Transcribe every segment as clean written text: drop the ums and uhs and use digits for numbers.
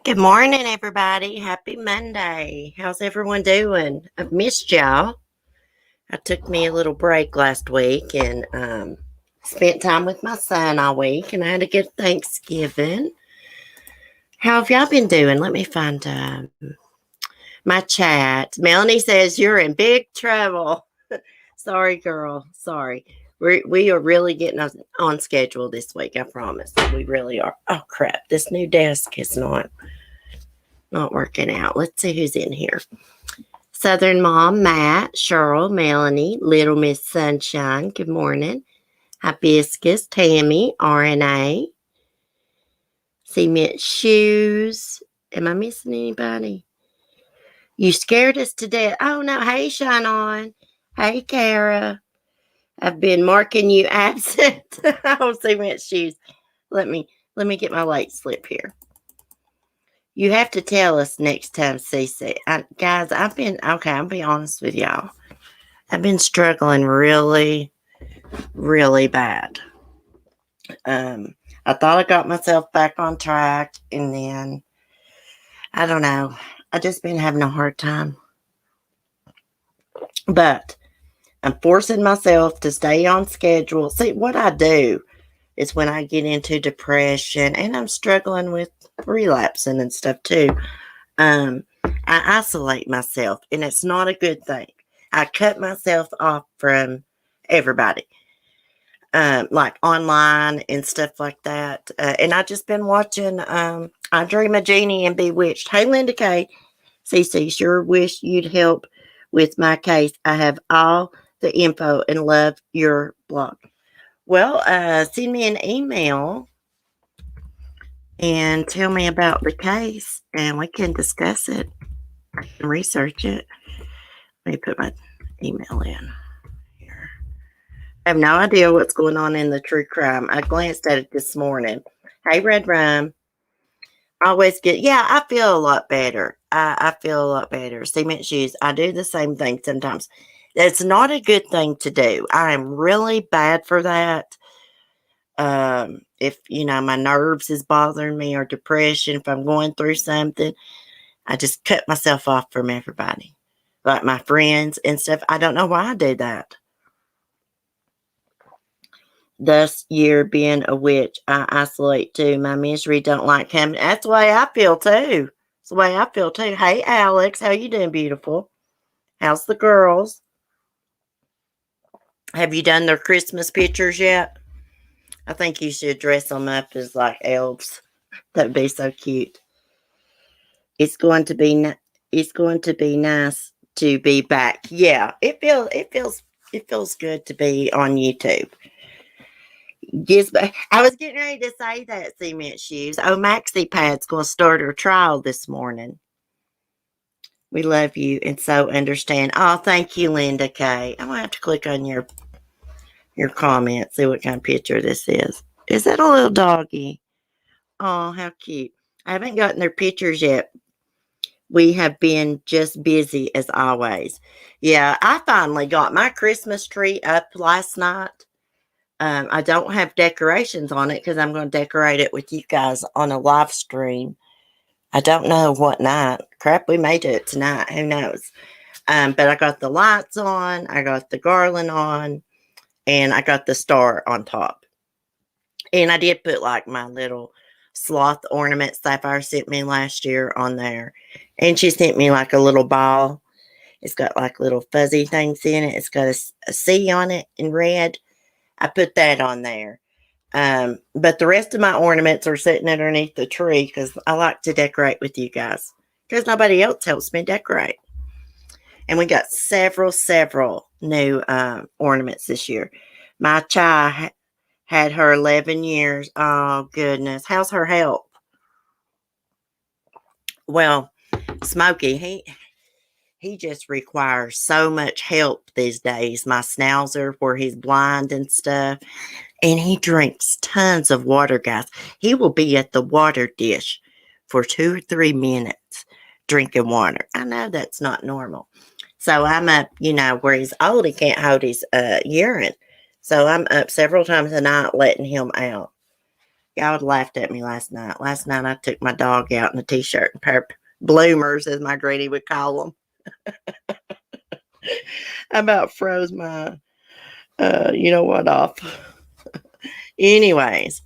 Good morning, everybody. Happy Monday. How's everyone doing? I've missed y'all. I took me a little break last week and spent time with my son all week, and I had a good Thanksgiving. How have y'all been doing? Let me find my chat. Melanie says you're in big trouble. Sorry, girl. Sorry. We are really getting on schedule this week. I promise. We really are. Oh crap! This new desk is not working out. Let's see who's in here. Southern Mom, Matt, Cheryl, Melanie, Little Miss Sunshine. Good morning. Hibiscus, Tammy, RNA, Cement Shoes. Am I missing anybody? You scared us to death. Oh no. Hey, Shine On. Hey, Kara. I've been marking you absent. Oh, Cement Shoes. Let me get my late slip here. You have to tell us next time, Cece. Guys, I'll be honest with y'all. I've been struggling really, really bad. I thought I got myself back on track, and then, I don't know. I just been having a hard time. But I'm forcing myself to stay on schedule. See, what I do is when I get into depression, and I'm struggling with relapsing and stuff too, I isolate myself, and it's not a good thing. I cut myself off from everybody, like online and stuff like that. And I just been watching I Dream a Genie and Bewitched. Hey, Linda K. CC, sure wish you'd help with my case. I have all the info and love your blog. Well, send me an email and tell me about the case, and we can discuss it and research it. Let me put my email in here. I have no idea what's going on in the true crime. I glanced at it this morning. Hey, Red Rum. Always get, yeah, I feel a lot better. I feel a lot better. Cement Shoes, I do the same thing sometimes. It's not a good thing to do. I am really bad for that. If, my nerves is bothering me or depression, if I'm going through something, I just cut myself off from everybody. Like my friends and stuff. I don't know why I do that. Thus, year being a witch, I isolate too. My misery don't like coming. That's the way I feel too. It's the way I feel too. Hey, Alex, how you doing, beautiful? How's the girls? Have you done their Christmas pictures yet? I think you should dress them up as like elves. That'd be so cute. It's going to be nice to be back. Yeah, it feels good to be on YouTube. Yes, but I was getting ready to say that, Cement Shoes. Oh, MaxiPad's going to start her trial this morning. We love you and so understand. Oh, thank you, Linda K. I'm going to have to click on your comment, see what kind of picture this is. Is that a little doggy? Oh, how cute. I haven't gotten their pictures yet. We have been just busy as always. Yeah, I finally got my Christmas tree up last night. I don't have decorations on it because I'm going to decorate it with you guys on a live stream. I don't know what night. Crap, we may do it tonight. Who knows? But I got the lights on. I got the garland on. And I got the star on top. And I did put like my little sloth ornament Sapphire sent me last year on there. And she sent me like a little ball. It's got like little fuzzy things in it. It's got a C on it in red. I put that on there. But the rest of my ornaments are sitting underneath the tree because I like to decorate with you guys. Because nobody else helps me decorate. And we got several new ornaments this year. My Chai had her 11 years. Oh, goodness. How's her health? Well, Smokey, he just requires so much help these days. My Schnauzer, where he's blind and stuff. And he drinks tons of water, guys. He will be at the water dish for 2 or 3 minutes drinking water. I know that's not normal. So I'm up, where he's old, he can't hold his urine. So I'm up several times a night letting him out. Y'all would laughed at me last night. Last night I took my dog out in a t-shirt and pair of bloomers, as my granny would call them. I about froze my, you know what, off. Anyways,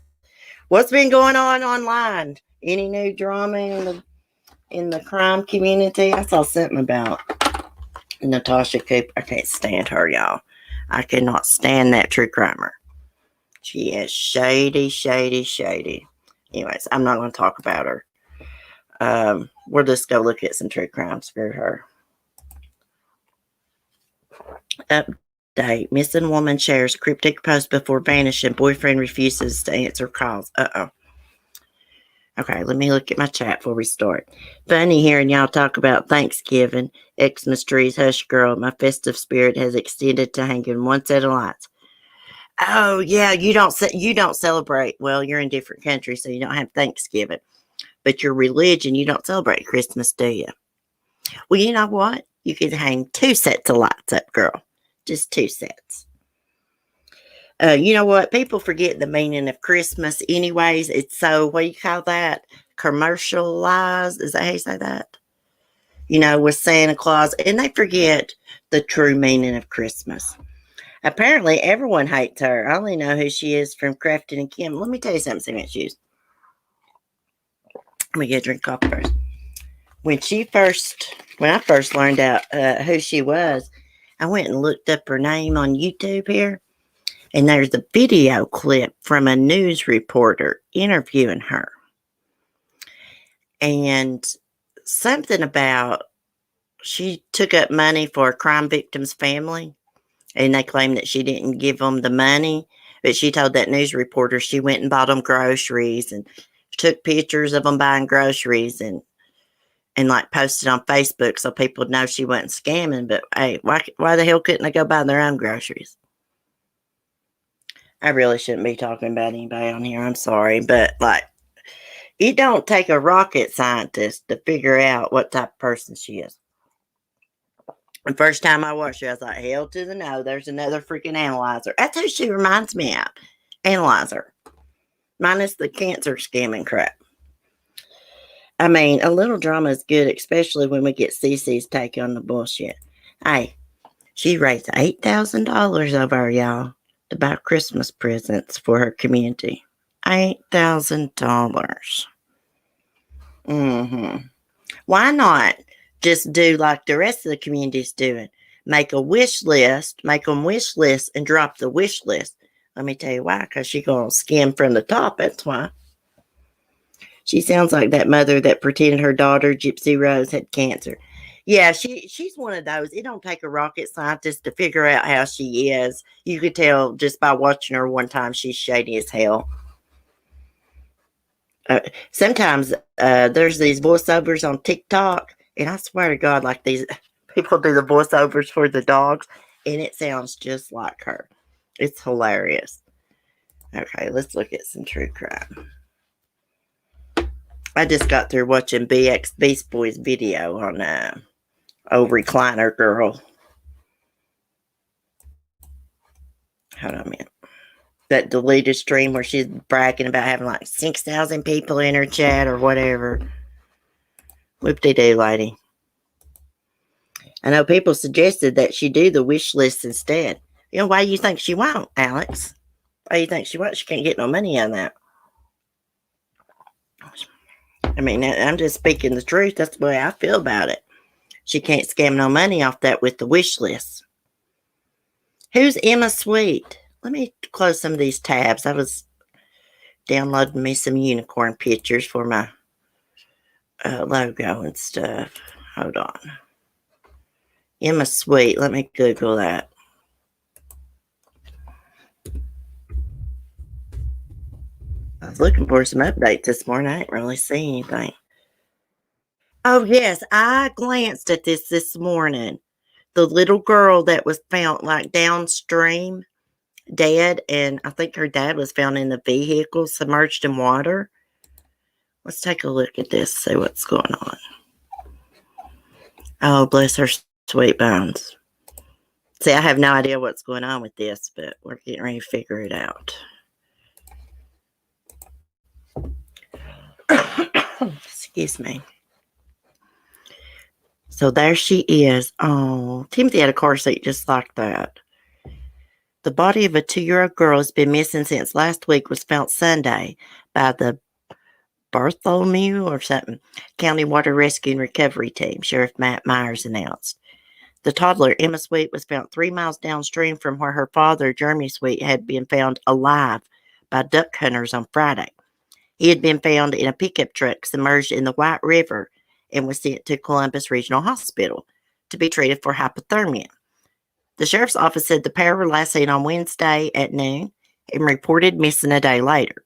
what's been going on online? Any new drama in the crime community? I saw something about Natasha Cooper. I can't stand her, y'all. I cannot stand that true crimer. She is shady, shady, shady. Anyways, I'm not going to talk about her. We'll just go look at some true crime. Screw her. Update. Missing woman shares cryptic post before vanishing. Boyfriend refuses to answer calls. Uh-oh. Okay, let me look at my chat before we start. Funny hearing y'all talk about Thanksgiving, Xmas trees, hush girl. My festive spirit has extended to hanging one set of lights. Oh yeah, you don't celebrate. Well, you're in different countries, so you don't have Thanksgiving. But your religion, you don't celebrate Christmas, do you? Well, you know what? You can hang 2 sets of lights up, girl. Just 2 sets. You know what? People forget the meaning of Christmas anyways. It's so, what do you call that? Commercialized. Is that how you say that? You know, with Santa Claus. And they forget the true meaning of Christmas. Apparently, everyone hates her. I only know who she is from Crafton and Kim. Let me tell you something, see what shoes. Let me get a drink of coffee first. When I first learned out who she was, I went and looked up her name on YouTube here. And there's a video clip from a news reporter interviewing her. And something about she took up money for a crime victim's family. And they claim that she didn't give them the money. But she told that news reporter she went and bought them groceries and took pictures of them buying groceries and like posted on Facebook so people would know she wasn't scamming. But hey, why the hell couldn't they go buy their own groceries? I really shouldn't be talking about anybody on here. I'm sorry. But, like, it don't take a rocket scientist to figure out what type of person she is. The first time I watched her, I was like, hell to the no. There's another freaking analyzer. That's who she reminds me of. Analyzer. Minus the cancer scamming crap. I mean, a little drama is good, especially when we get Cece's take on the bullshit. Hey, she raised $8,000 over her, y'all, to buy Christmas presents for her community. $8,000. Why not just do like the rest of the community's doing? Make a wish list, make them wish lists, and drop the wish list. Let me tell you why, because she's going to skim from the top. That's why. She sounds like that mother that pretended her daughter, Gypsy Rose, had cancer. Yeah, she's one of those. It don't take a rocket scientist to figure out how she is. You could tell just by watching her one time she's shady as hell. Sometimes there's these voiceovers on TikTok, and I swear to God, like these people do the voiceovers for the dogs, and it sounds just like her. It's hilarious. Okay, let's look at some true crime. I just got through watching BX Beast Boy's video on old recliner girl. Hold on a minute. That deleted stream where she's bragging about having like 6,000 people in her chat or whatever. Whoop-de-doo, lady. I know people suggested that she do the wish list instead. You know, why do you think she won't, Alex? Why do you think she won't? She can't get no money on that. I mean, I'm just speaking the truth. That's the way I feel about it. She can't scam no money off that with the wish list. Who's Emma Sweet? Let me close some of these tabs. I was downloading me some unicorn pictures for my logo and stuff. Hold on. Emma Sweet. Let me Google that. I was looking for some updates this morning. I didn't really see anything. Oh, yes. I glanced at this morning. The little girl that was found like downstream, dead, and I think her dad was found in the vehicle submerged in water. Let's take a look at this, see what's going on. Oh, bless her sweet bones. See, I have no idea what's going on with this, but we're getting ready to figure it out. Excuse me. So there she is. Oh, Timothy had a car seat just like that. The body of a 2-year-old girl has been missing since last week was found Sunday by the Bartholomew or something County Water Rescue and Recovery Team, Sheriff Matt Myers announced. The toddler, Emma Sweet, was found 3 miles downstream from where her father, Jeremy Sweet, had been found alive by duck hunters on Friday. He had been found in a pickup truck submerged in the White River and was sent to Columbus Regional Hospital to be treated for hypothermia. The sheriff's office said the pair were last seen on Wednesday at noon and reported missing a day later.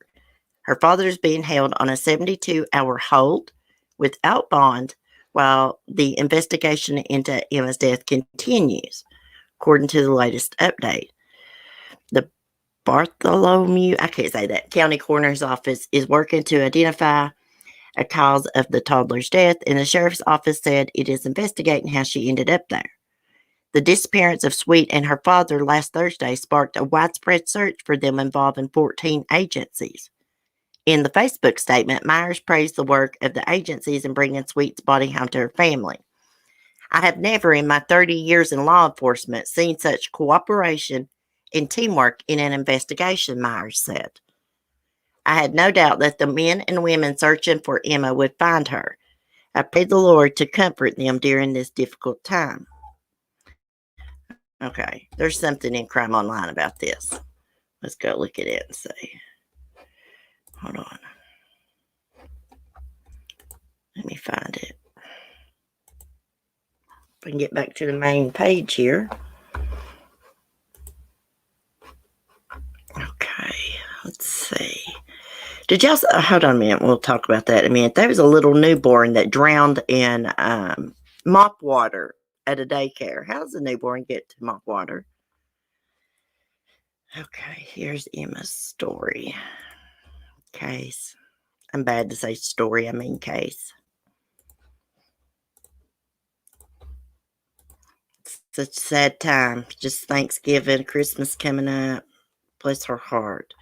Her father is being held on a 72-hour hold without bond while the investigation into Emma's death continues, according to the latest update. The Bartholomew, I can't say that, County Coroner's Office is working to identify a cause of the toddler's death, and the sheriff's office said it is investigating how she ended up there. The disappearance of Sweet and her father last Thursday sparked a widespread search for them involving 14 agencies. In the Facebook statement, Myers praised the work of the agencies in bringing Sweet's body home to her family. I have never in my 30 years in law enforcement seen such cooperation and teamwork in an investigation, Myers said. I had no doubt that the men and women searching for Emma would find her. I prayed the Lord to comfort them during this difficult time. Okay, there's something in Crime Online about this. Let's go look at it and see. Hold on. Let me find it. If I can get back to the main page here. Okay, let's see. Did y'all, hold on a minute, we'll talk about that in a minute. There was a little newborn that drowned in mop water at a daycare. How does a newborn get to mop water? Okay, here's Emma's story. Case. I'm bad to say story, I mean case. It's such a sad time. Just Thanksgiving, Christmas coming up. Bless her heart.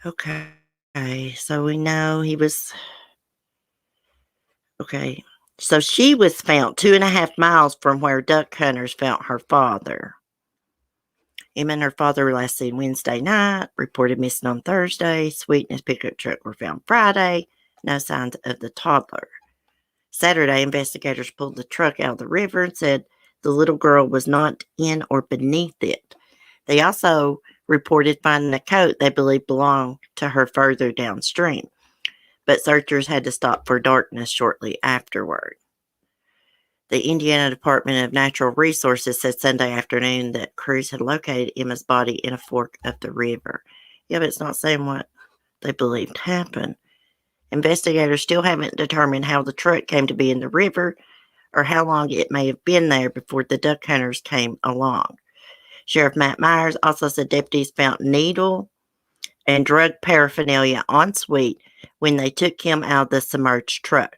Okay, so we know he was... Okay, so she was found 2.5 miles from where duck hunters found her father. Emma and her father were last seen Wednesday night, reported missing on Thursday. Sweet and his pickup truck were found Friday. No signs of the toddler. Saturday, investigators pulled the truck out of the river and said the little girl was not in or beneath it. They also reported finding a coat they believed belonged to her further downstream, but searchers had to stop for darkness shortly afterward. The Indiana Department of Natural Resources said Sunday afternoon that crews had located Emma's body in a fork of the river. Yeah, but it's not saying what they believed happened. Investigators still haven't determined how the truck came to be in the river or how long it may have been there before the duck hunters came along. Sheriff Matt Myers also said deputies found needle and drug paraphernalia on Sweet when they took him out of the submerged truck.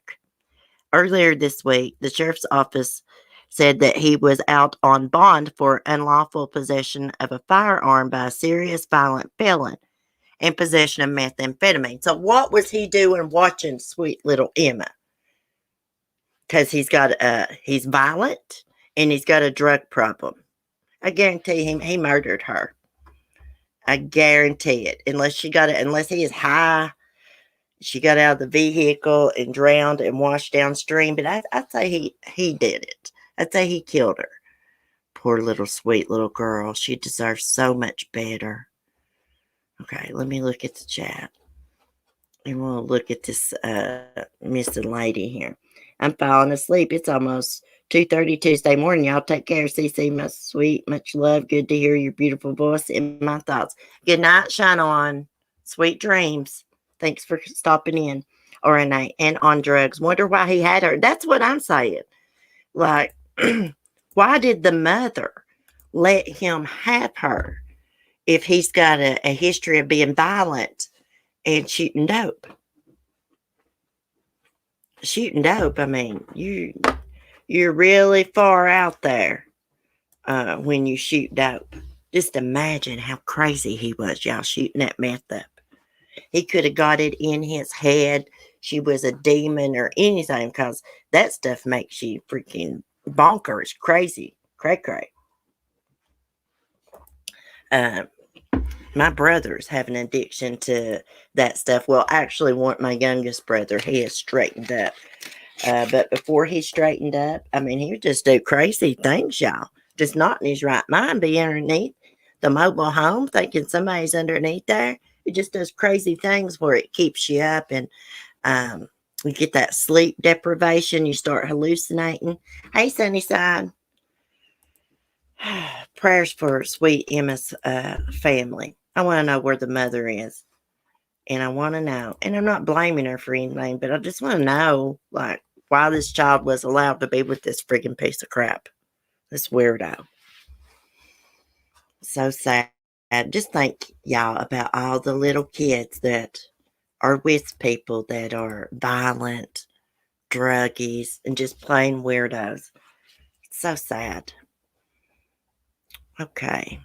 Earlier this week, the sheriff's office said that he was out on bond for unlawful possession of a firearm by a serious violent felon and possession of methamphetamine. So what was he doing watching sweet little Emma? Because he's violent and he's got a drug problem. I guarantee he murdered her. I guarantee it. Unless he is high, she got out of the vehicle and drowned and washed downstream. But I'd say he did it. I'd say he killed her. Poor little sweet little girl. She deserves so much better. Okay, let me look at the chat. And we'll look at this missing lady here. I'm falling asleep. It's almost 2:30 Tuesday morning. Y'all take care. CC, my sweet. Much love. Good to hear your beautiful voice and my thoughts. Good night. Shine on. Sweet dreams. Thanks for stopping in. RNA and on drugs. Wonder why he had her. That's what I'm saying. Like, why did the mother let him have her if he's got a history of being violent and shooting dope? Shooting dope, I mean, you're really far out there when you shoot dope. Just imagine how crazy he was, y'all, shooting that meth up. He could have got it in his head, she was a demon or anything, because that stuff makes you freaking bonkers, crazy, cray cray. Um, my brothers have an addiction to that stuff. Well, actually, my youngest brother, he has straightened up. But before he straightened up, I mean, he would just do crazy things, y'all. Just not in his right mind, be underneath the mobile home thinking somebody's underneath there. It just does crazy things where it keeps you up, and you get that sleep deprivation. You start hallucinating. Hey, Sunnyside. Prayers for sweet Emma's family. I want to know where the mother is. And I want to know. And I'm not blaming her for anything, but I just want to know, like, why this child was allowed to be with this freaking piece of crap. This weirdo. So sad. Just think, y'all, about all the little kids that are with people that are violent, druggies, and just plain weirdos. It's so sad. Okay.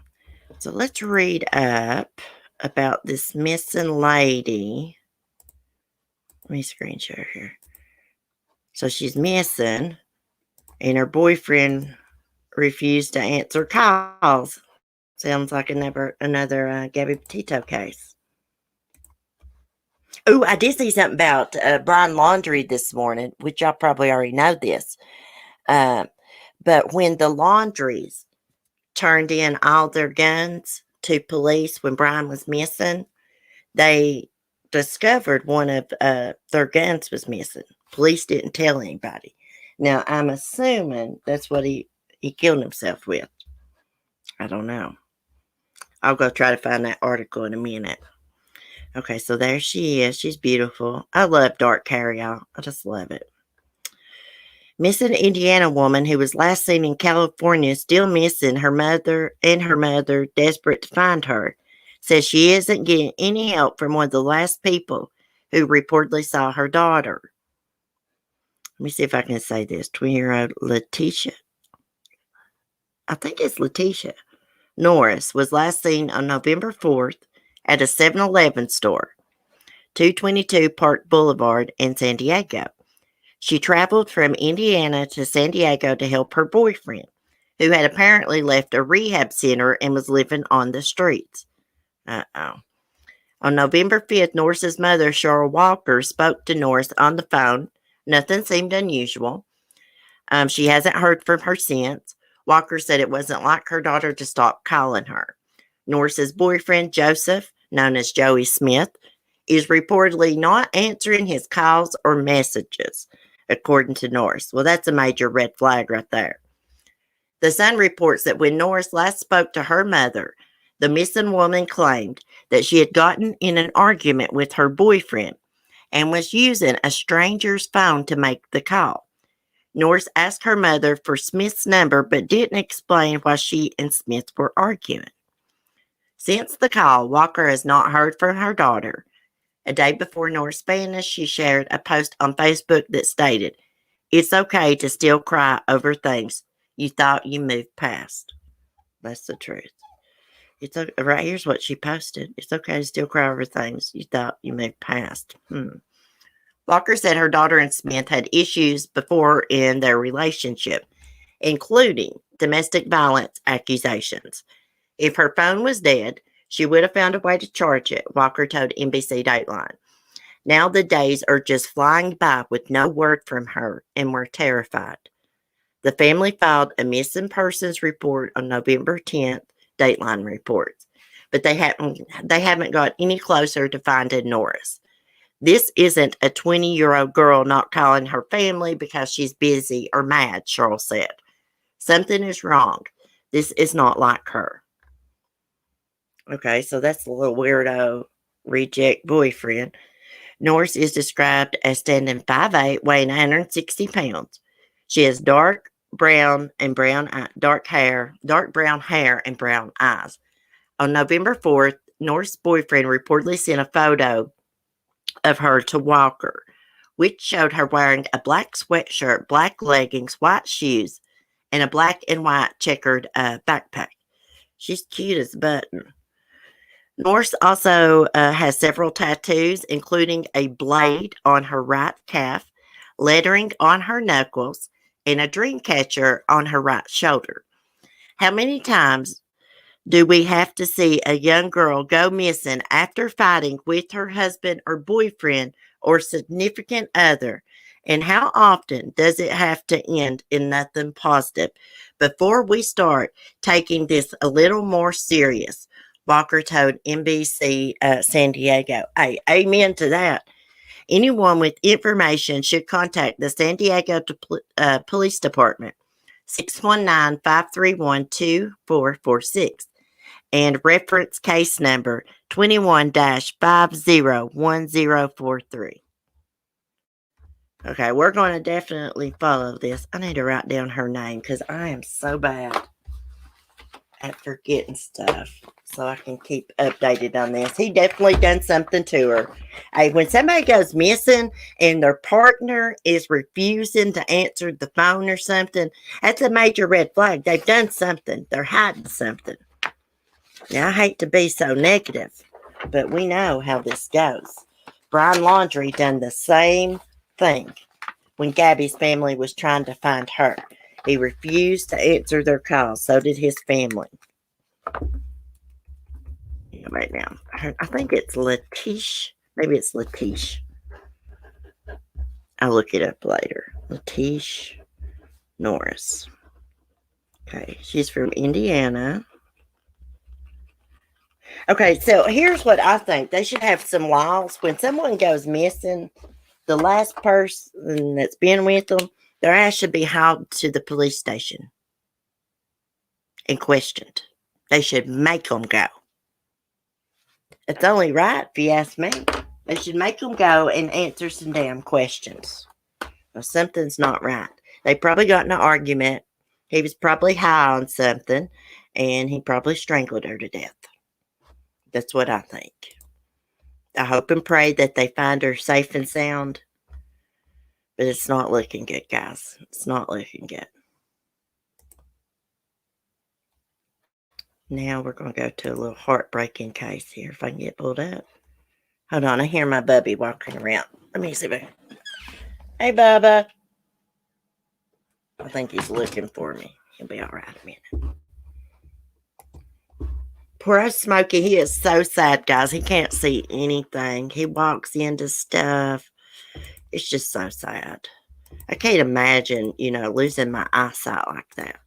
So let's read up about this missing lady. Let me screen share here. So she's missing, and her boyfriend refused to answer calls. Sounds like another Gabby Petito case. Oh, I did see something about Brian Laundrie this morning, which y'all probably already know this. But when the Laundries turned in all their guns to police when Brian was missing, they discovered one of their guns was missing. Police didn't tell anybody. Now, I'm assuming that's what he killed himself with. I don't know. I'll go try to find that article in a minute. Okay, so there she is. She's beautiful. I love dark hair, y'all. I just love it. Missing Indiana woman who was last seen in California still missing. Her mother, desperate to find her, says she isn't getting any help from one of the last people who reportedly saw her daughter. Let me see if I can say this. 20-year-old Letitia. I think it's Letitia Norris was last seen on November 4th at a 7-Eleven store, 222 Park Boulevard in San Diego. She traveled from Indiana to San Diego to help her boyfriend, who had apparently left a rehab center and was living on the streets. Uh-oh. On November 5th, Norris's mother, Cheryl Walker, spoke to Norris on the phone. Nothing seemed unusual. She hasn't heard from her since. Walker said it wasn't like her daughter to stop calling her. Norris's boyfriend, Joseph, known as Joey Smith, is reportedly not answering his calls or messages, according to Norris. Well, that's a major red flag right there. The Sun reports that when Norris last spoke to her mother, the missing woman claimed that she had gotten in an argument with her boyfriend and was using a stranger's phone to make the call. Norris asked her mother for Smith's number but didn't explain why she and Smith were arguing. Since the call, Walker has not heard from her daughter. A day before Norris vanished, she shared a post on Facebook that stated, "It's okay to still cry over things you thought you moved past." That's the truth. It's right here's what she posted. It's okay to still cry over things you thought you moved past. Walker said her daughter and Smith had issues before in their relationship, including domestic violence accusations. If her phone was dead, she would have found a way to charge it, Walker told NBC Dateline. Now the days are just flying by with no word from her, and we're terrified. The family filed a missing persons report on November 10th, Dateline reports, but they haven't got any closer to finding Norris. This isn't a 20-year-old girl not calling her family because she's busy or mad, Cheryl said. Something is wrong. This is not like her. Okay, so that's the little weirdo reject boyfriend. Norris is described as standing 5'8", weighing 160 pounds. She has dark brown hair and brown eyes. On November 4th, Norris' boyfriend reportedly sent a photo of her to Walker, which showed her wearing a black sweatshirt, black leggings, white shoes, and a black and white checkered backpack. She's cute as a button. Norse also has several tattoos, including a blade on her right calf, lettering on her knuckles, and a dream catcher on her right shoulder. How many times do we have to see a young girl go missing after fighting with her husband or boyfriend or significant other? And how often does it have to end in nothing positive? Before we start taking this a little more serious, Walker told NBC San Diego. Hey, amen to that. Anyone with information should contact the San Diego Police Department, 619-531-2446, and reference case number 21-501043. Okay, we're going to definitely follow this. I need to write down her name because I am so bad at forgetting stuff, so I can keep updated on this. He definitely done something to her. Hey, when somebody goes missing and their partner is refusing to answer the phone or something, that's a major red flag. They've done something. They're hiding something. Now, I hate to be so negative, but we know how this goes. Brian Laundrie done the same thing when Gabby's family was trying to find her. He refused to answer their calls. So did his family. Right now, I think it's Latish. Maybe it's Latish. I'll look it up later. Latish Norris. Okay, she's from Indiana. Okay, so here's what I think. They should have some laws. When someone goes missing, the last person that's been with them, their ass should be hauled to the police station and questioned. They should make them go. It's only right, if you ask me. They should make them go and answer some damn questions. Well, something's not right. They probably got in an argument. He was probably high on something, and he probably strangled her to death. That's what I think. I hope and pray that they find her safe and sound. But it's not looking good, guys. It's not looking good. Now we're going to go to a little heartbreaking case here, if I can get pulled up. Hold on, I hear my bubby walking around. Let me see. Hey, Bubba. I think he's looking for me. He'll be all right in a minute. Poor Smokey, he is so sad, guys. He can't see anything. He walks into stuff. It's just so sad. I can't imagine, losing my eyesight like that.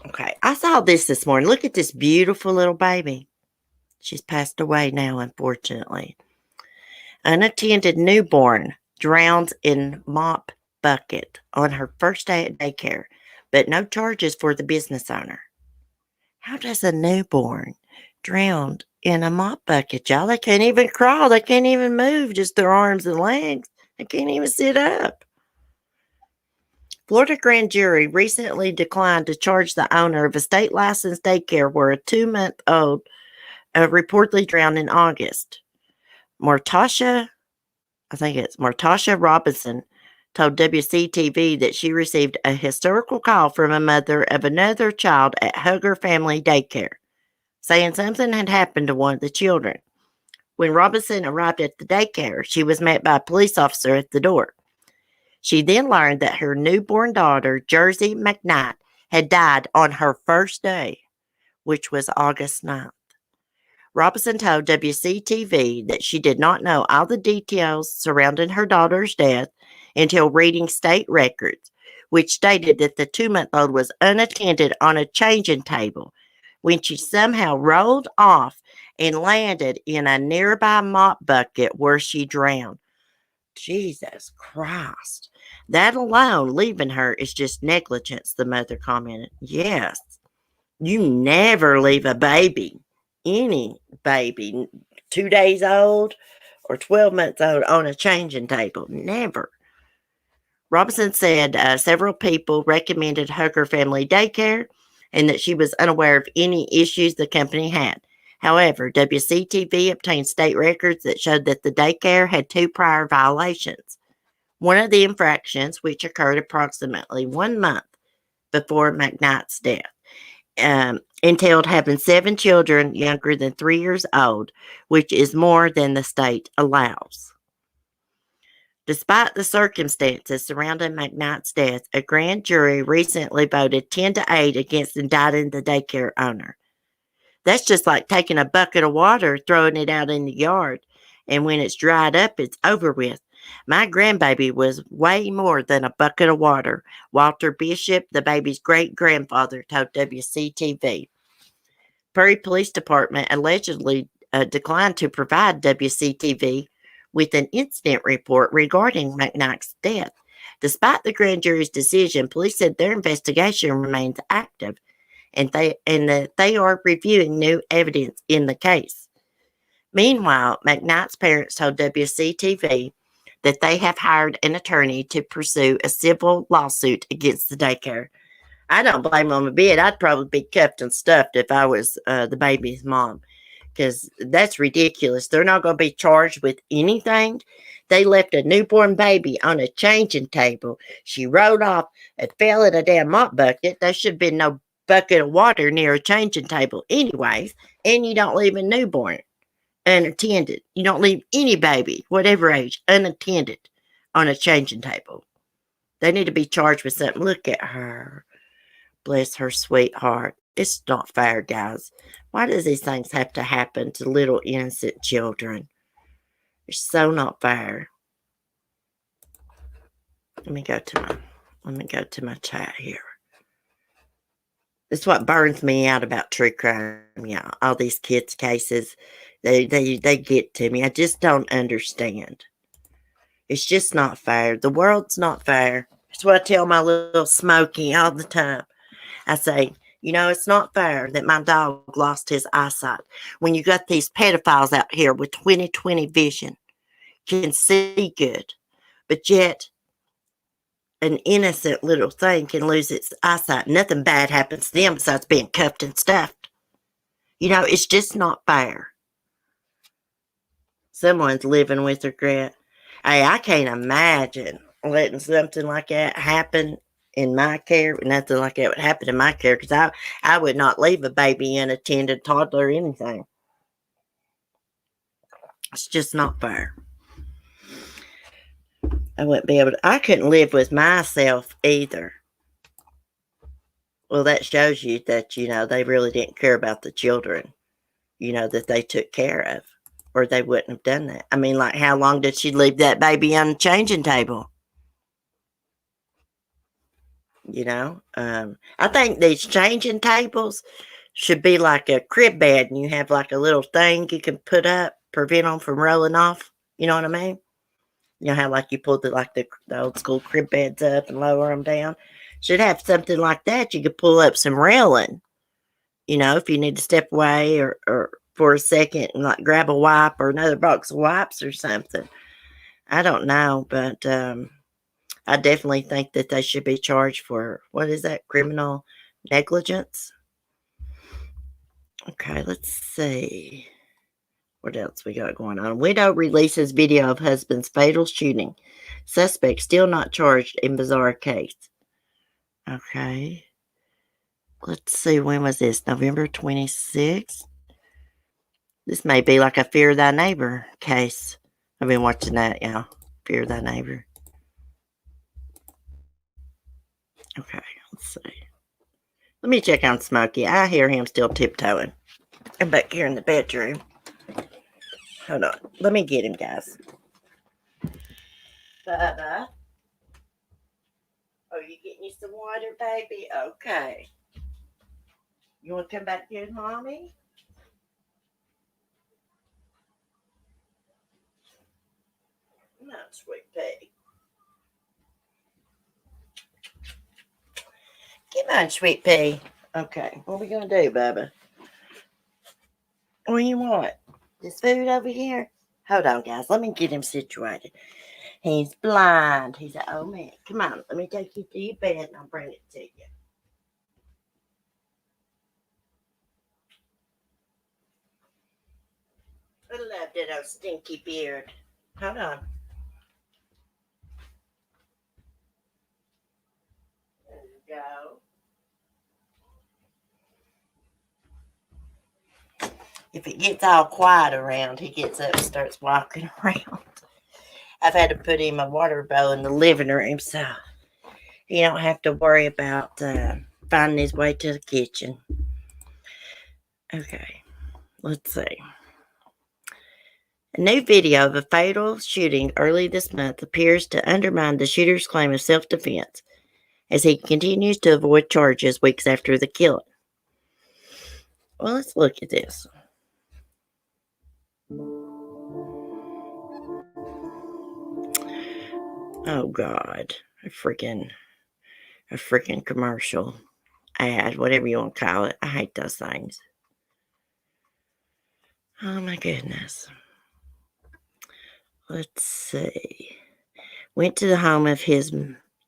Okay, I saw this morning. Look at this beautiful little baby. She's passed away now, unfortunately. Unattended newborn drowned in mop bucket on her first day at daycare, but no charges for the business owner. How does a newborn drown in a mop bucket, y'all? They can't even crawl. They can't even move, just their arms and legs. They can't even sit up. Florida grand jury recently declined to charge the owner of a state-licensed daycare where a 2-month-old reportedly drowned in August. Martasha Robinson told WCTV that she received a hysterical call from a mother of another child at Hugger Family Daycare, saying something had happened to one of the children. When Robinson arrived at the daycare, she was met by a police officer at the door. She then learned that her newborn daughter, Jersey McKnight, had died on her first day, which was August 9th. Robinson told WCTV that she did not know all the details surrounding her daughter's death until reading state records, which stated that the 2-month-old was unattended on a changing table when she somehow rolled off and landed in a nearby mop bucket where she drowned. Jesus Christ. That alone, leaving her, is just negligence, the mother commented. Yes, you never leave a baby, any baby, 2 days old or 12 months old, on a changing table. Never. Robinson said several people recommended Hugger Family Daycare and that she was unaware of any issues the company had. However, WCTV obtained state records that showed that the daycare had 2 prior violations. One of the infractions, which occurred approximately 1 month before McKnight's death, entailed having 7 children younger than 3 years old, which is more than the state allows. Despite the circumstances surrounding McKnight's death, a grand jury recently voted 10-8 against indicting the daycare owner. That's just like taking a bucket of water, throwing it out in the yard, and when it's dried up, it's over with. My grandbaby was way more than a bucket of water, Walter Bishop, the baby's great-grandfather, told WCTV. Perry Police Department allegedly declined to provide WCTV with an incident report regarding McKnight's death. Despite the grand jury's decision, police said their investigation remains active and they are reviewing new evidence in the case. Meanwhile, McKnight's parents told WCTV that they have hired an attorney to pursue a civil lawsuit against the daycare. I don't blame them a bit. I'd probably be cuffed and stuffed if I was the baby's mom, because that's ridiculous. They're not going to be charged with anything. They left a newborn baby on a changing table. She rode off and fell in a damn mop bucket. There should have been no bucket of water near a changing table anyways. And you don't leave a newborn unattended. You don't leave any baby, whatever age, unattended on a changing table. They need to be charged with something. Look at her. Bless her sweet heart. It's not fair, guys. Why does these things have to happen to little innocent children? It's so not fair. Let me go to my chat here. It's what burns me out about true crime. Yeah, all these kids' cases, they get to me. I just don't understand. It's just not fair. The world's not fair. That's what I tell my little Smokey all the time. I say, it's not fair that my dog lost his eyesight. When you got these pedophiles out here with 20/20 vision, can see good, but yet an innocent little thing can lose its eyesight. Nothing bad happens to them besides being cuffed and stuffed. It's just not fair. Someone's living with regret. Hey, I can't imagine letting something like that happen in my care. Nothing like that would happen in my care, because I would not leave a baby unattended, toddler, or anything. It's just not fair. I wouldn't be able to. I couldn't live with myself either. Well, that shows you that, they really didn't care about the children, that they took care of, or they wouldn't have done that. I mean, like, how long did she leave that baby on the changing table? I think these changing tables should be like a crib bed, and you have like a little thing you can put up, prevent them from rolling off. You know what I mean? You know how like you pull the old school crib beds up and lower them down? Should have something like that. You could pull up some railing, if you need to step away or for a second and like grab a wipe or another box of wipes or something. I don't know, but I definitely think that they should be charged for, what is that, criminal negligence? Okay, let's see. What else we got going on? Widow releases video of husband's fatal shooting. Suspect still not charged in bizarre case. Okay. Let's see, when was this? November 26th? This may be like a Fear Thy Neighbor case. I've been watching that, Fear Thy Neighbor. Okay, let's see. Let me check on Smokey. I hear him still tiptoeing. I'm back here in the bedroom. Hold on. Let me get him, guys. Bubba. Oh, you getting you some water, baby? Okay. You want to come back here with Mommy? No, sweet pea. Come on, sweet pea. Okay, what are we going to do, Bubba? What do you want? This food over here? Hold on, guys. Let me get him situated. He's blind. He's an old man. Come on, let me take you to your bed and I'll bring it to you. I love that old stinky beard. Hold on. There you go. if it gets all quiet around, he gets up and starts walking around. I've had to put him a water bowl in the living room so he don't have to worry about finding his way to the kitchen. Okay, let's see. A new video of a fatal shooting early this month appears to undermine the shooter's claim of self-defense as he continues to avoid charges weeks after the killing. Well, let's look at this. Oh, God. A freaking commercial ad, whatever you want to call it. I hate those things. Oh, my goodness. Let's see. Went to the home of his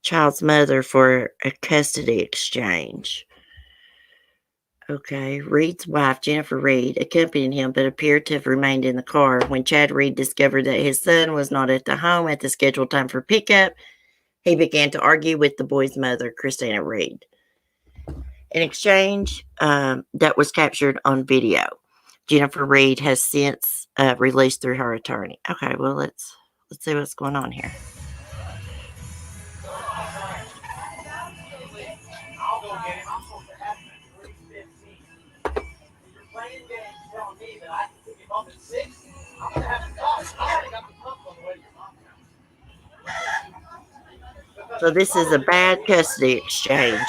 child's mother for a custody exchange. Okay, Reed's wife, Jennifer Reed, accompanied him but appeared to have remained in the car. When Chad Reed discovered that his son was not at the home at the scheduled time for pickup, he began to argue with the boy's mother, Christina Reed. An exchange that was captured on video. Jennifer Reed has since released through her attorney. Okay, well, let's see what's going on here. So this is a bad custody exchange.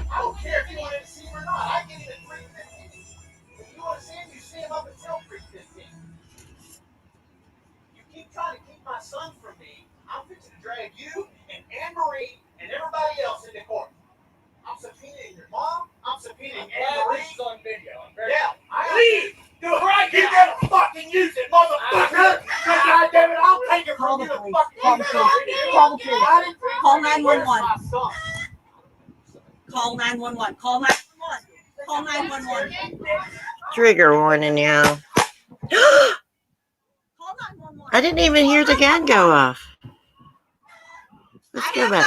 I don't care if you wanted to see him or not. I get him at 3:15. If you want to see him, you see him up until 3:15. You keep trying to keep my son from me. I'm fixing to drag you and Anne Marie and everybody else in the court. I'm subpoenaing your mom. I'm subpoenaing Anne Marie. This is on video. Yeah. Leave! Do it right now. You better fucking use it, motherfucker! God damn it, I'll take it from you. Call the police. Call the police. Call 911. Call 911. Call 911. Call 911. Trigger warning, y'all. I didn't even hear the gun go off. Let's go back.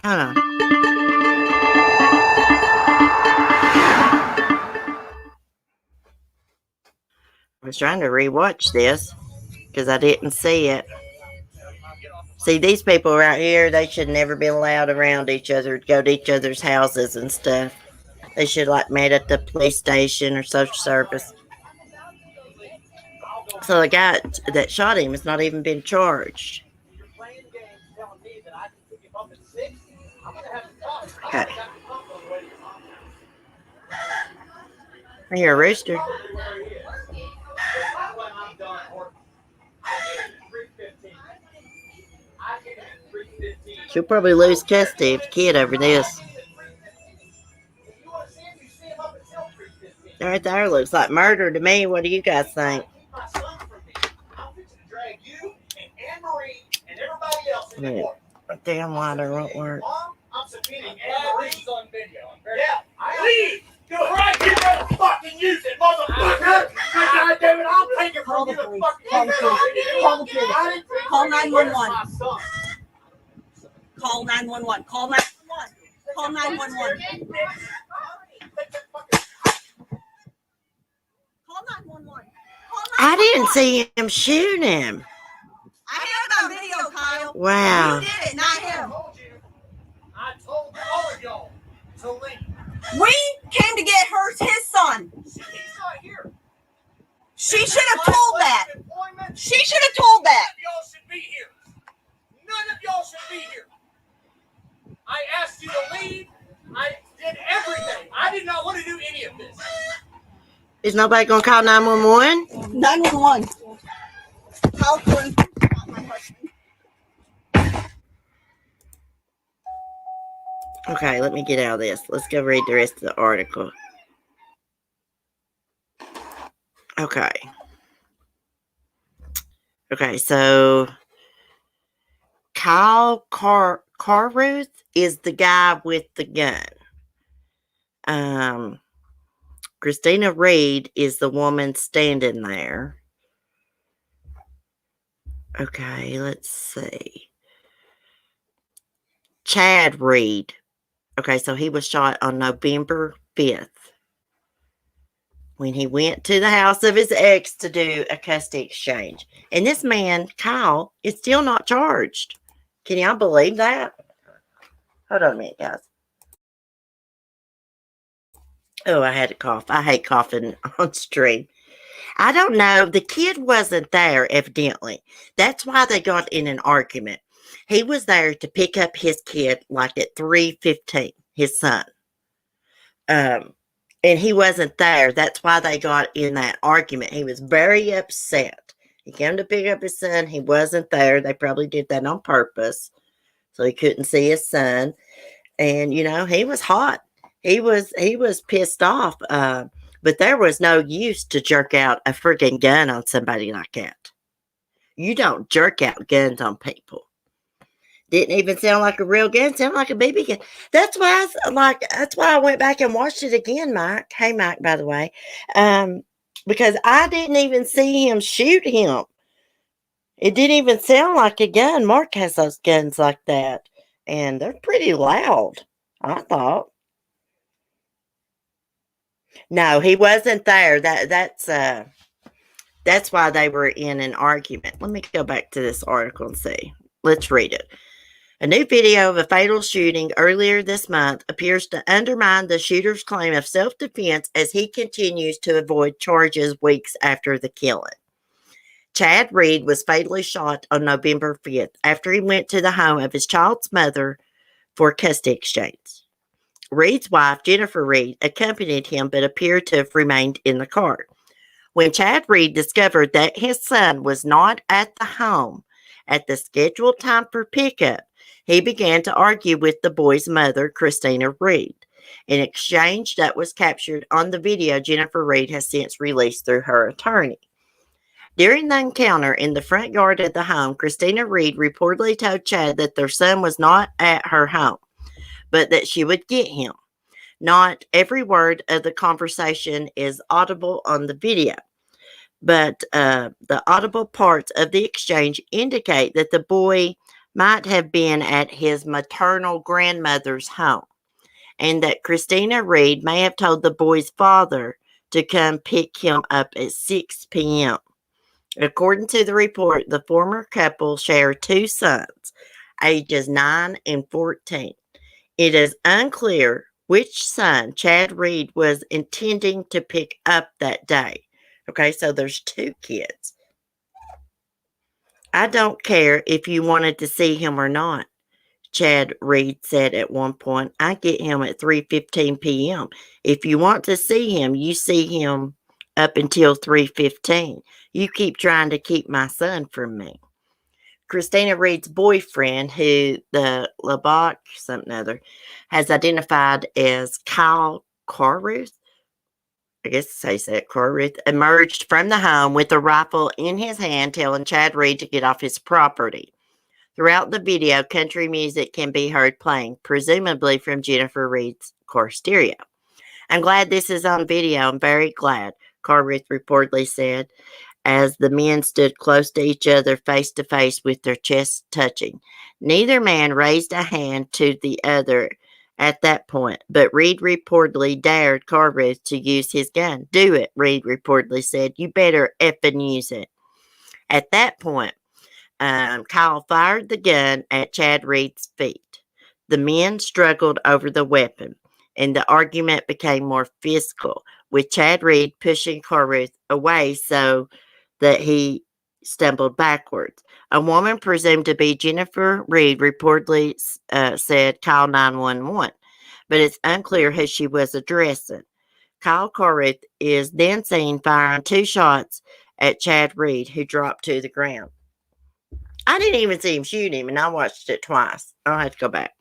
Hold on. I was trying to rewatch this because I didn't see it. See, these people right here, they should never be allowed around each other, go to each other's houses and stuff. They should met at the police station or social service. So the guy that shot him has not even been charged. Okay. I hear a rooster. She'll probably lose custody of the kid over this. Right there looks like murder to me. What do you guys think? A damn lighter won't work. I'm subpoenaing Anne Marie on video. Yeah, leave! Do it right! You better fucking use it, motherfucker! God damn it, I'll take it from you. Call the police. Call the police. Call 911. Call 911. Call 911. Call 911. Call 911. I didn't see him shoot him. I have it on video, Kyle. Wow. You did it, not him. I told all of y'all to leave. We came to get his son. He's not here. She should have told that. She should have told that. None of y'all should be here. None of y'all should be here. I asked you to leave. I did everything. I did not want to do any of this. Is nobody going to call 911? 911. Call police. Okay, let me get out of this. Let's go read the rest of the article. Okay. Okay, so Kyle Carruth is the guy with the gun. Christina Reed is the woman standing there. Okay, let's see. Chad Reed. Okay, so he was shot on November 5th when he went to the house of his ex to do a custody exchange. And this man, Kyle, is still not charged. Can y'all believe that? Hold on a minute, guys. Oh, I had a cough. I hate coughing on stream. I don't know. The kid wasn't there, evidently. That's why they got in an argument. He was there to pick up his kid like at 3:15, his son. Um, and he wasn't there. That's why they got in that argument. He was very upset. He came to pick up his son. He wasn't there. They probably did that on purpose. So he couldn't see his son. And he was hot. He was pissed off. But there was no use to jerk out a freaking gun on somebody like that. You don't jerk out guns on people. Didn't even sound like a real gun. Sounded like a BB gun. That's why I went back and watched it again, Mike. Hey, Mike, by the way, because I didn't even see him shoot him. It didn't even sound like a gun. Mark has those guns like that, and they're pretty loud, I thought. No, he wasn't there. That's why they were in an argument. Let me go back to this article and see. Let's read it. A new video of a fatal shooting earlier this month appears to undermine the shooter's claim of self-defense as he continues to avoid charges weeks after the killing. Chad Reed was fatally shot on November 5th after he went to the home of his child's mother for a custody exchange. Reed's wife, Jennifer Reed, accompanied him but appeared to have remained in the car. When Chad Reed discovered that his son was not at the home at the scheduled time for pickup, he began to argue with the boy's mother, Christina Reed. An exchange that was captured on the video Jennifer Reed has since released through her attorney. During the encounter in the front yard of the home, Christina Reed reportedly told Chad that their son was not at her home, but that she would get him. Not every word of the conversation is audible on the video, but the audible parts of the exchange indicate that the boy might have been at his maternal grandmother's home, and that Christina Reed may have told the boy's father to come pick him up at 6 p.m. According to the report, the former couple share two sons, ages 9 and 14. It is unclear which son Chad Reed was intending to pick up that day. Okay, so there's two kids. I don't care if you wanted to see him or not, Chad Reed said at one point. I get him at 3:15 p.m. If you want to see him, you see him up until 3:15. You keep trying to keep my son from me. Christina Reed's boyfriend, who the LeBach something other has identified as Kyle Carruth, I guess they say it, Carruth, emerged from the home with a rifle in his hand, telling Chad Reed to get off his property. Throughout the video, country music can be heard playing, presumably from Jennifer Reed's car stereo. I'm glad this is on video. I'm very glad, Carruth reportedly said, as the men stood close to each other, face to face with their chests touching. Neither man raised a hand to the other at that point, but Reed reportedly dared Carruth to use his gun. Do it, Reed reportedly said. You better effing use it. At that point, Kyle fired the gun at Chad Reed's feet. The men struggled over the weapon, and the argument became more physical, with Chad Reed pushing Carruth away so that he stumbled backwards. A woman presumed to be Jennifer Reed reportedly said, "Call 911," but it's unclear who she was addressing. Kyle Carruth is then seen firing two shots at Chad Reed, who dropped to the ground. I didn't even see him shoot him, and I watched it twice. I'll have to go back.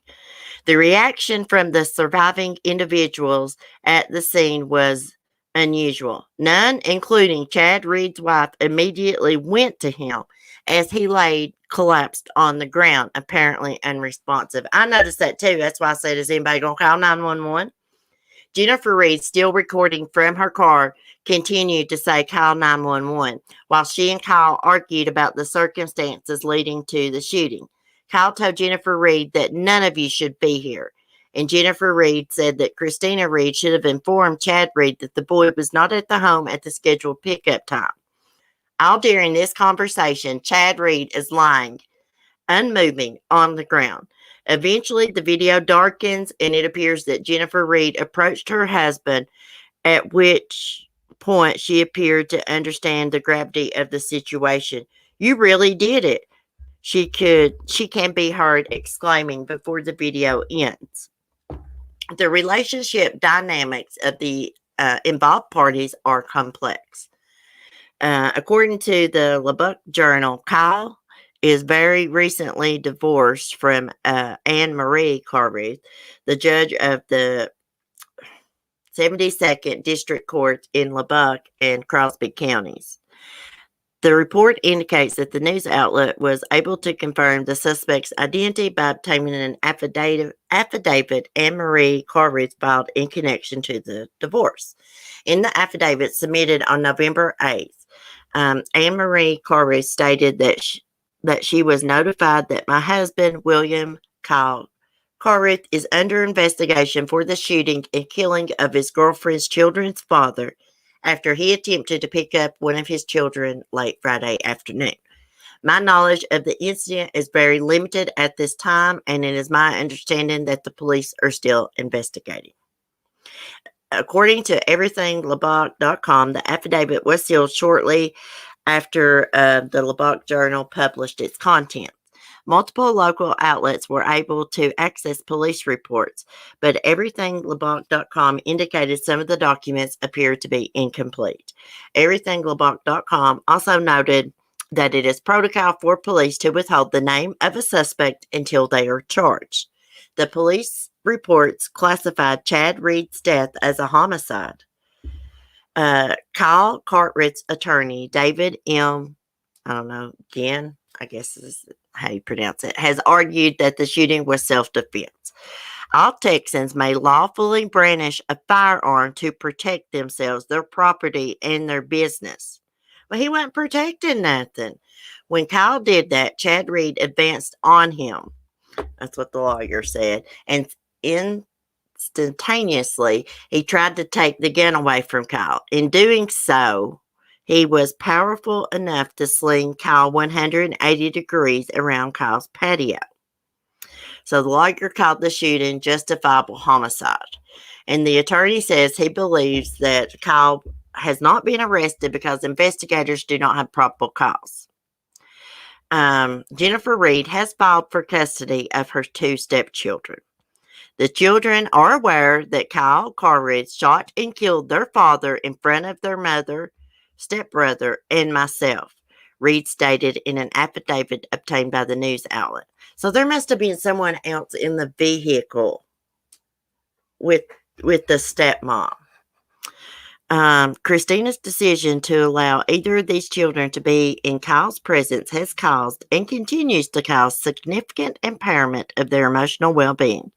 The reaction from the surviving individuals at the scene was unusual. None, including Chad Reed's wife, immediately went to him as he laid collapsed on the ground, apparently unresponsive. I noticed that too. That's why I said, is anybody going to call 911? Jennifer Reed, still recording from her car, continued to say call 911 while she and Kyle argued about the circumstances leading to the shooting. Kyle told Jennifer Reed that none of you should be here. And Jennifer Reed said that Christina Reed should have informed Chad Reed that the boy was not at the home at the scheduled pickup time. All during this conversation, Chad Reed is lying, unmoving on the ground. Eventually, the video darkens and it appears that Jennifer Reed approached her husband, at which point she appeared to understand the gravity of the situation. You really did it. She can be heard exclaiming before the video ends. The relationship dynamics of the involved parties are complex. According to the Lubbock Journal, Kyle is very recently divorced from Anne Marie Carruth, the judge of the 72nd District Court in Lubbock and Crosby counties. The report indicates that the news outlet was able to confirm the suspect's identity by obtaining an affidavit Anne Marie Carruth filed in connection to the divorce. In the affidavit submitted on November 8th, Anne Marie Carruth stated that she was notified that my husband, William Kyle Carruth, is under investigation for the shooting and killing of his girlfriend's children's father after he attempted to pick up one of his children late Friday afternoon. My knowledge of the incident is very limited at this time, and it is my understanding that the police are still investigating. According to everythinglubbock.com, the affidavit was sealed shortly after the Lubbock Journal published its content. Multiple local outlets were able to access police reports, but everythinglubbock.com indicated some of the documents appeared to be incomplete. Everythinglubbock.com also noted that it is protocol for police to withhold the name of a suspect until they are charged. The police reports classified Chad Reed's death as a homicide. Kyle Cartwright's attorney, David M. Ginn, I guess is how you pronounce it, has argued that the shooting was self-defense. All Texans may lawfully brandish a firearm to protect themselves, their property, and their business. Well, he wasn't protecting nothing. When Kyle did that, Chad Reed advanced on him. That's what the lawyer said. And instantaneously, he tried to take the gun away from Kyle. In doing so, he was powerful enough to sling Kyle 180 degrees around Kyle's patio. So the lawyer called the shooting justifiable homicide. And the attorney says he believes that Kyle has not been arrested because investigators do not have probable cause. Jennifer Reed has filed for custody of her two stepchildren. The children are aware that Kyle Carruth shot and killed their father in front of their mother, stepbrother, and myself, Reed stated in an affidavit obtained by the news outlet. So there must have been someone else in the vehicle with the stepmom. Christina's decision to allow either of these children to be in Kyle's presence has caused and continues to cause significant impairment of their emotional well-being.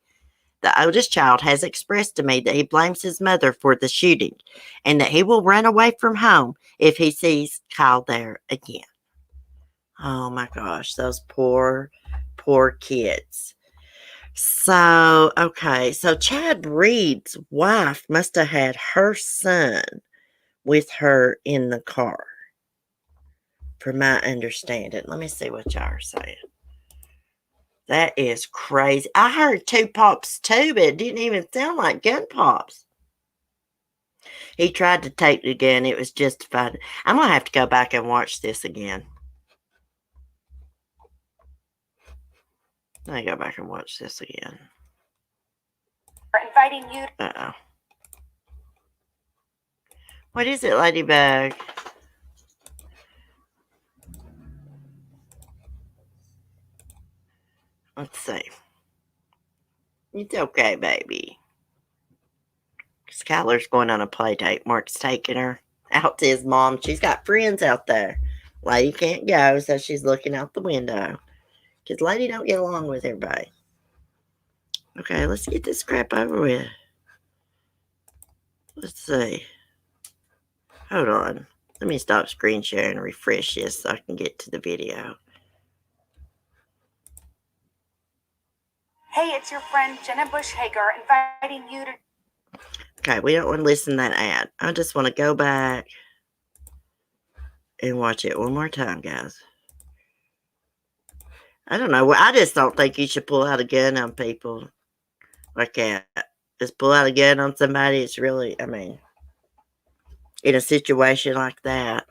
The oldest child has expressed to me that he blames his mother for the shooting and that he will run away from home if he sees Kyle there again. Oh my gosh, those poor kids. So Chad Reed's wife must have had her son with her in the car, from my understanding. Let me see what y'all are saying. That is crazy. I heard two pops too, but it didn't even sound like gun pops. He tried to take the gun. It was justified. I'm going to have to go back and watch this again. Let me go back and watch this again. We're inviting you. Uh-oh. What is it, Ladybug? Let's see. It's okay, baby. Skylar's going on a play date. Mark's taking her out to his mom. She's got friends out there. Lady can't go, so she's looking out the window. Because Lady don't get along with everybody. Okay, let's get this crap over with. Let's see. Hold on. Let me stop screen sharing and refresh this so I can get to the video. Hey, it's your friend Jenna Bush Hager inviting you to. Okay, we don't want to listen to that ad. I just want to go back and watch it one more time, guys. I don't know. I just don't think you should pull out a gun on people like that. Just pull out a gun on somebody. It's really, I mean, in a situation like that.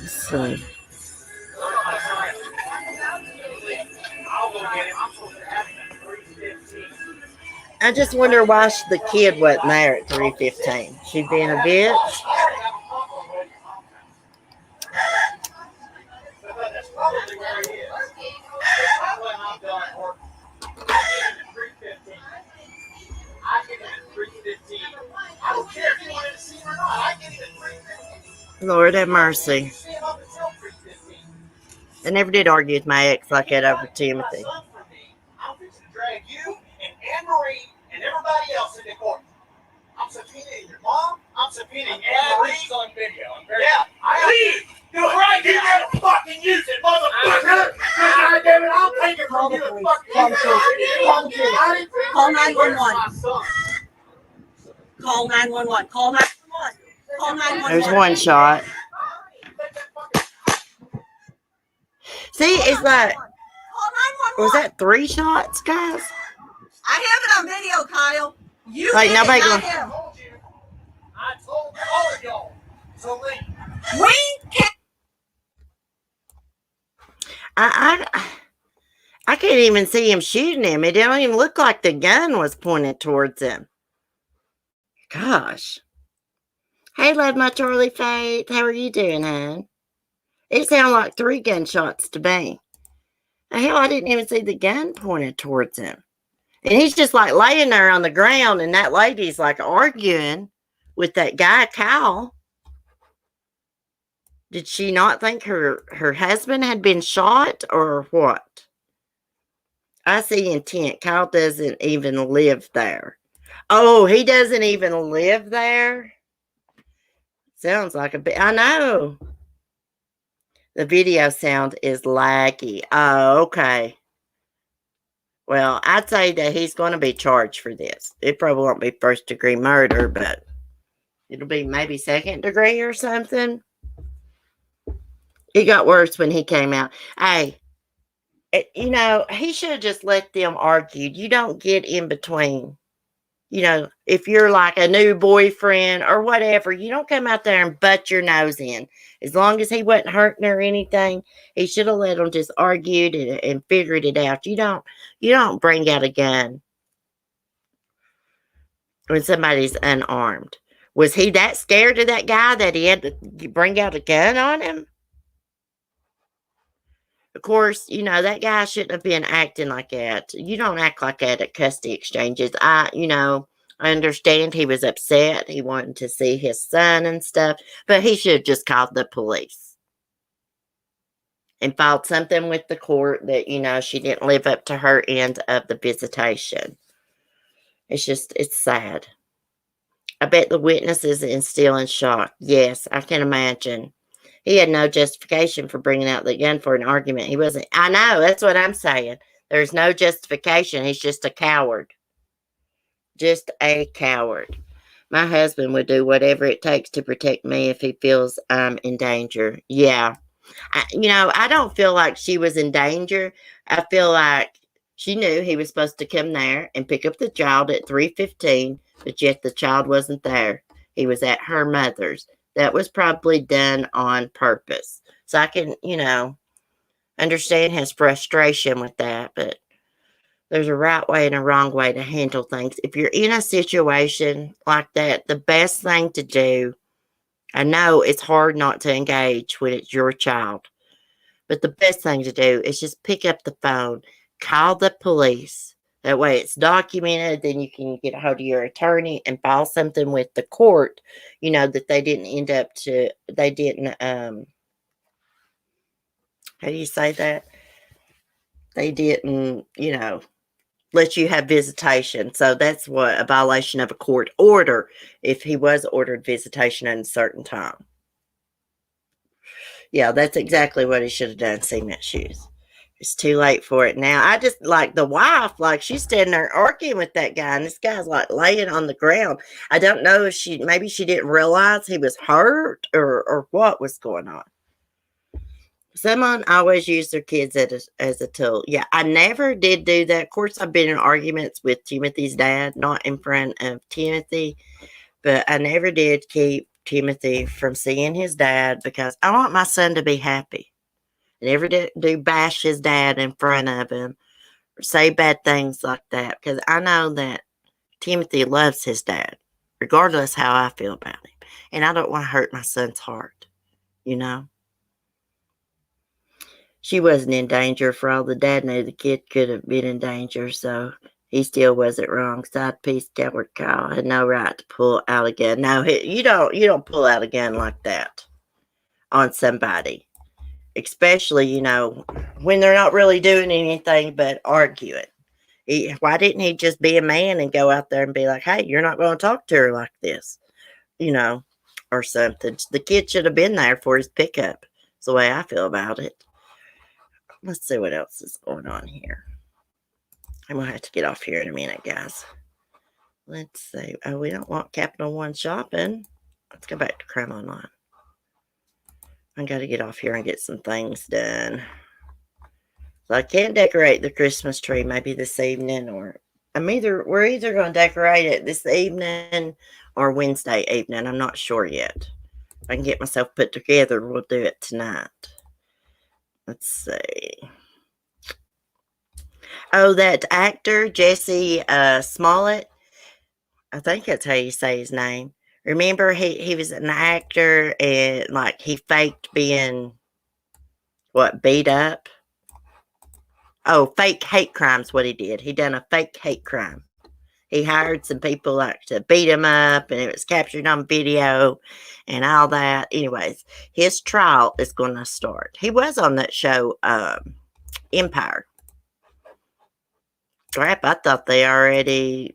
Let's see. I just wonder why the kid wasn't there at 3:15. She being a bitch. Lord have mercy. I never did argue with my ex like that over Timothy. I'm fixing to drag you and Anne-Marie and everybody else into court. I'm subpoenaing your mom. I'm subpoenaing Anne-Marie's on video. Yeah, leave! You're right here to fucking use it, motherfucker! God damn it, I'll take it from you and fucking Call 911. Call 911. Call 911. Call 911. There's one shot. See, it's like, Call 911. was that 3 shots, guys? I have it on video, Kyle. You Like, did nobody it, not going- him. I told all of y'all. So leave. We can't. I can't even see him shooting him. It don't even look like the gun was pointed towards him. Gosh. Hey, love my Charlie Faith. How are you doing, hon? It sounded like 3 gunshots to me. The hell, I didn't even see the gun pointed towards him. And he's just like laying there on the ground, and that lady's like arguing with that guy, Kyle. Did she not think her husband had been shot or what? I see intent. Kyle doesn't even live there. Oh, he doesn't even live there? Sounds like a bit. I know. The video sound is laggy. Oh, okay. Well, I'd say that he's going to be charged for this. It probably won't be 1st-degree murder, but it'll be maybe 2nd degree or something. It got worse when he came out. Hey, he should have just let them argue. You don't get in between. If you're like a new boyfriend or whatever, you don't come out there and butt your nose in. As long as he wasn't hurting or anything, he should have let them just argued and figured it out. You don't bring out a gun when somebody's unarmed. Was he that scared of that guy that he had to bring out a gun on him? Of course, that guy shouldn't have been acting like that. You don't act like that at custody exchanges. I understand he was upset. He wanted to see his son and stuff, but he should have just called the police and filed something with the court that, she didn't live up to her end of the visitation. It's sad. I bet the witness is still in shock. Yes, I can imagine. He had no justification for bringing out the gun for an argument. He wasn't. I know. That's what I'm saying. There's no justification. He's just a coward. Just a coward. My husband would do whatever it takes to protect me if he feels I'm in danger. Yeah. I don't feel like she was in danger. I feel like she knew he was supposed to come there and pick up the child at 3:15, but yet the child wasn't there. He was at her mother's. That was probably done on purpose. So I can, understand his frustration with that, but there's a right way and a wrong way to handle things. If you're in a situation like that, the best thing to do, I know it's hard not to engage when it's your child, but the best thing to do is just pick up the phone, call the police, That way it's documented. Then you can get a hold of your attorney and file something with the court, that they didn't how do you say that? They didn't, let you have visitation. So that's what a violation of a court order if he was ordered visitation at a certain time. Yeah, that's exactly what he should have done, cement shoes. It's too late for it now. I just like the wife, like she's standing there arguing with that guy, and this guy's like laying on the ground. I don't know if maybe she didn't realize he was hurt or what was going on. Someone always used their kids as a tool. Yeah, I never did do that. Of course, I've been in arguments with Timothy's dad, not in front of Timothy, but I never did keep Timothy from seeing his dad because I want my son to be happy. I never do bash his dad in front of him or say bad things like that because I know that Timothy loves his dad, regardless how I feel about him. And I don't want to hurt my son's heart, She wasn't in danger for all the dad knew the kid could have been in danger, so he still wasn't wrong. Side piece coward Kyle had no right to pull out a gun. No, you don't pull out a gun like that on somebody. Especially, when they're not really doing anything but arguing. Why didn't he just be a man and go out there and be like, hey, you're not going to talk to her like this, or something. The kid should have been there for his pickup. That's the way I feel about it. Let's see what else is going on here. I'm going to have to get off here in a minute, guys. Let's see. Oh, we don't want Capital One shopping. Let's go back to Crime Online. I got to get off here and get some things done. So I can decorate the Christmas tree maybe this evening, or we're either going to decorate it this evening or Wednesday evening. I'm not sure yet. If I can get myself put together, we'll do it tonight. Let's see. Oh, that actor, Jesse Smollett. I think that's how you say his name. Remember, he was an actor and he faked being beat up. Oh, fake hate crime's what he did. He done a fake hate crime. He hired some people to beat him up, and it was captured on video and all that. Anyways, his trial is going to start. He was on that show, Empire. Crap, I thought he already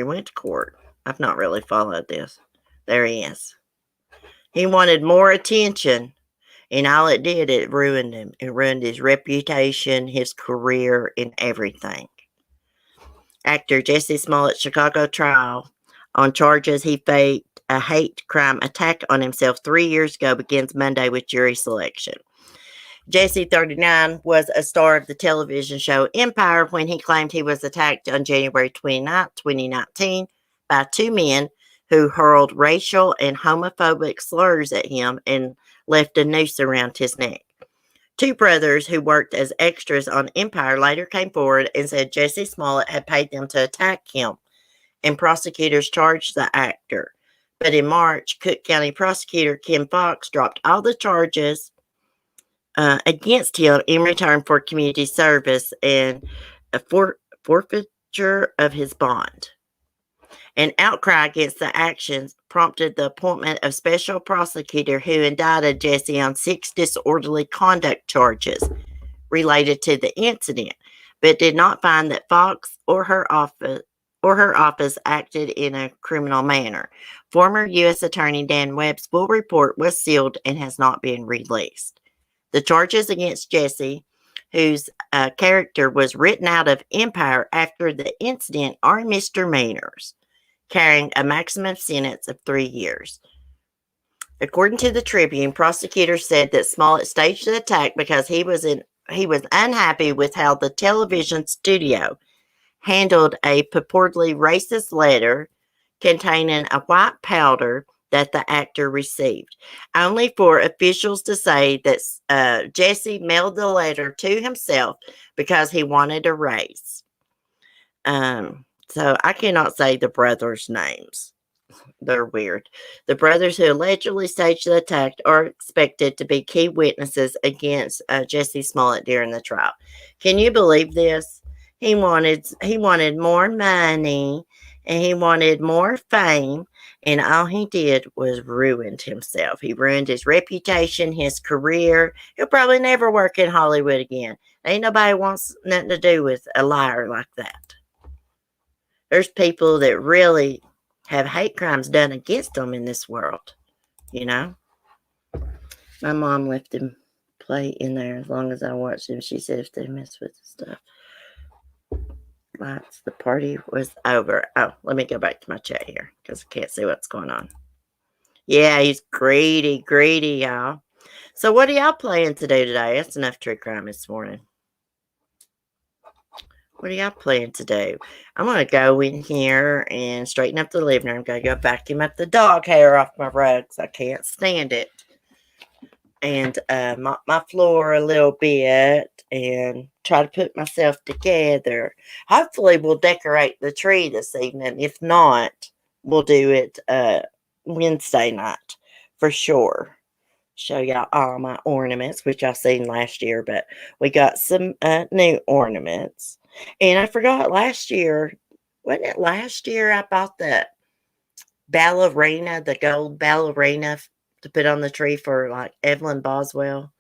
went to court. I've not really followed this. There he is. He wanted more attention, and all it did, it ruined him. It ruined his reputation, his career, and everything. Actor Jesse Smollett's Chicago trial on charges he faked a hate crime attack on himself 3 years ago begins Monday with jury selection. Jesse, 39, was a star of the television show Empire when he claimed he was attacked on January 29, 2019 by two men who hurled racial and homophobic slurs at him and left a noose around his neck. Two brothers who worked as extras on Empire later came forward and said Jesse Smollett had paid them to attack him, and prosecutors charged the actor. But in March, Cook County prosecutor Kim Fox dropped all the charges against him in return for community service and a forfeiture of his bond. An outcry against the actions prompted the appointment of special prosecutor who indicted Jesse on 6 disorderly conduct charges related to the incident, but did not find that Fox or her office acted in a criminal manner. Former U.S. Attorney Dan Webb's full report was sealed and has not been released. The charges against Jesse, whose character was written out of Empire after the incident, are misdemeanors, carrying a maximum sentence of 3 years. According to the Tribune, prosecutors said that Smollett staged the attack because he was unhappy with how the television studio handled a purportedly racist letter containing a white powder that the actor received, only for officials to say that Jesse mailed the letter to himself because he wanted a raise. So I cannot say the brothers' names. They're weird. The brothers who allegedly staged the attack are expected to be key witnesses against Jesse Smollett during the trial. Can you believe this? He wanted more money and he wanted more fame, and all he did was ruined himself. He ruined his reputation, his career. He'll probably never work in Hollywood again. Ain't nobody wants nothing to do with a liar like that. There's people that really have hate crimes done against them in this world, you know. My mom left him play in there as long as I watched him. She said if they mess with the stuff. Lights, the party was over. Oh, let me go back to my chat here because I can't see what's going on. Yeah, he's greedy, y'all. So what are y'all planning to do today? That's enough true crime this morning. What are y'all planning to do? I'm going to go in here and straighten up the living room. I'm going to go vacuum up the dog hair off my rugs. I can't stand it. And mop my floor a little bit and try to put myself together. Hopefully we'll decorate the tree this evening. If not, we'll do it Wednesday night for sure. Show y'all all my ornaments, which I seen last year, but we got some new ornaments. And I forgot last year, wasn't it last year I bought the ballerina, the gold ballerina to put on the tree for like Evelyn Boswell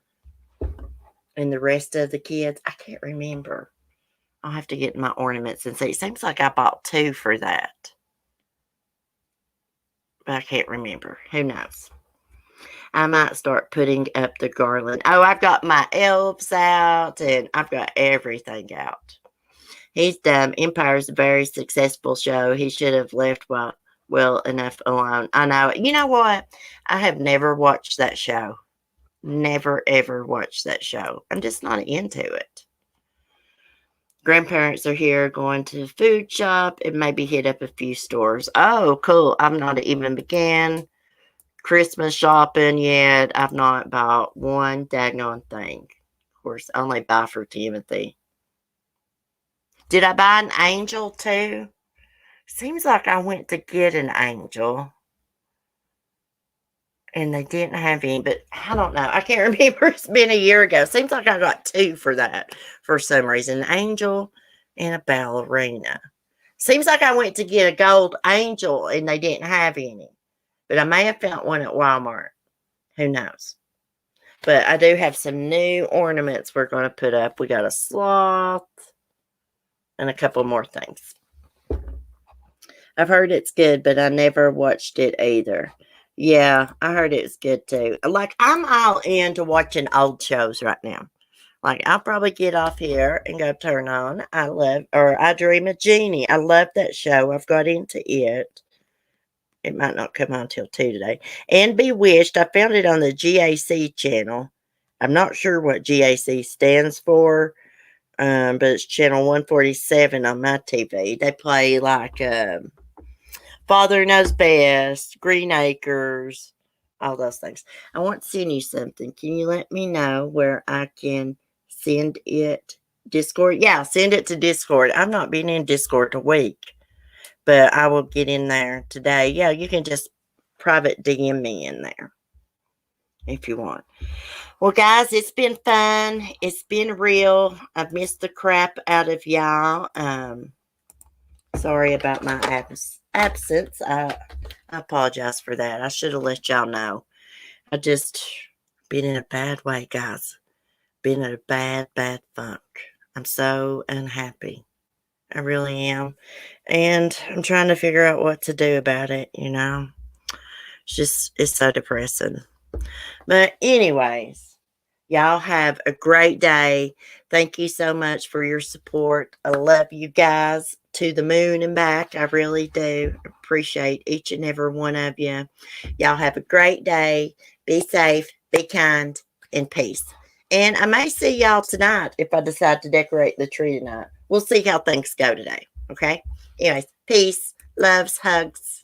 and the rest of the kids? I can't remember. I'll have to get my ornaments and see. It seems like I bought 2 for that. But I can't remember. Who knows? I might start putting up the garland. Oh, I've got my elves out and I've got everything out. He's dumb. Empire's a very successful show. He should have left well enough alone. I know. You know what? I have never watched that show. Never, ever watched that show. I'm just not into it. Grandparents are here going to the food shop and maybe hit up a few stores. Oh, cool. I've not even began Christmas shopping yet. I've not bought one daggone thing. Of course, I only buy for Timothy. Did I buy an angel too? Seems like I went to get an angel and they didn't have any, but I don't know. I can't remember. It's been a year ago. Seems like I got 2 for that for some reason. An angel and a ballerina. Seems like I went to get a gold angel and they didn't have any. But I may have found one at Walmart. Who knows? But I do have some new ornaments we're going to put up. We got a sloth and a couple more things. I've heard it's good, but I never watched it either. Yeah, I heard it's good too. Like, I'm all into watching old shows right now. Like, I'll probably get off here and go turn on I Dream of Jeannie. I love that show. I've got into it. It might not come on till 2 today. And Bewitched. I found it on the GAC channel. I'm not sure what GAC stands for, but it's channel 147 on my TV. They play like Father Knows Best, Green Acres, all those things. I want to send you something. Can you let me know where I can send it? Discord? Yeah, send it to Discord. I've not been in Discord a week, but I will get in there today. Yeah, you can just private DM me in there if you want. Well, guys, it's been fun. It's been real. I've missed the crap out of y'all. Sorry about my absence. I apologize for that. I should have let y'all know. I just been in a bad way, guys. Been in a bad funk. I'm so unhappy. I really am. And I'm trying to figure out what to do about it, you know. It's so depressing. But anyways, y'all have a great day. Thank you so much for your support. I love you guys to the moon and back. I really do appreciate each and every one of you. Y'all have a great day. Be safe, be kind, and peace. And I may see y'all tonight if I decide to decorate the tree tonight. We'll see how things go today. Okay? Anyways, peace, loves, hugs.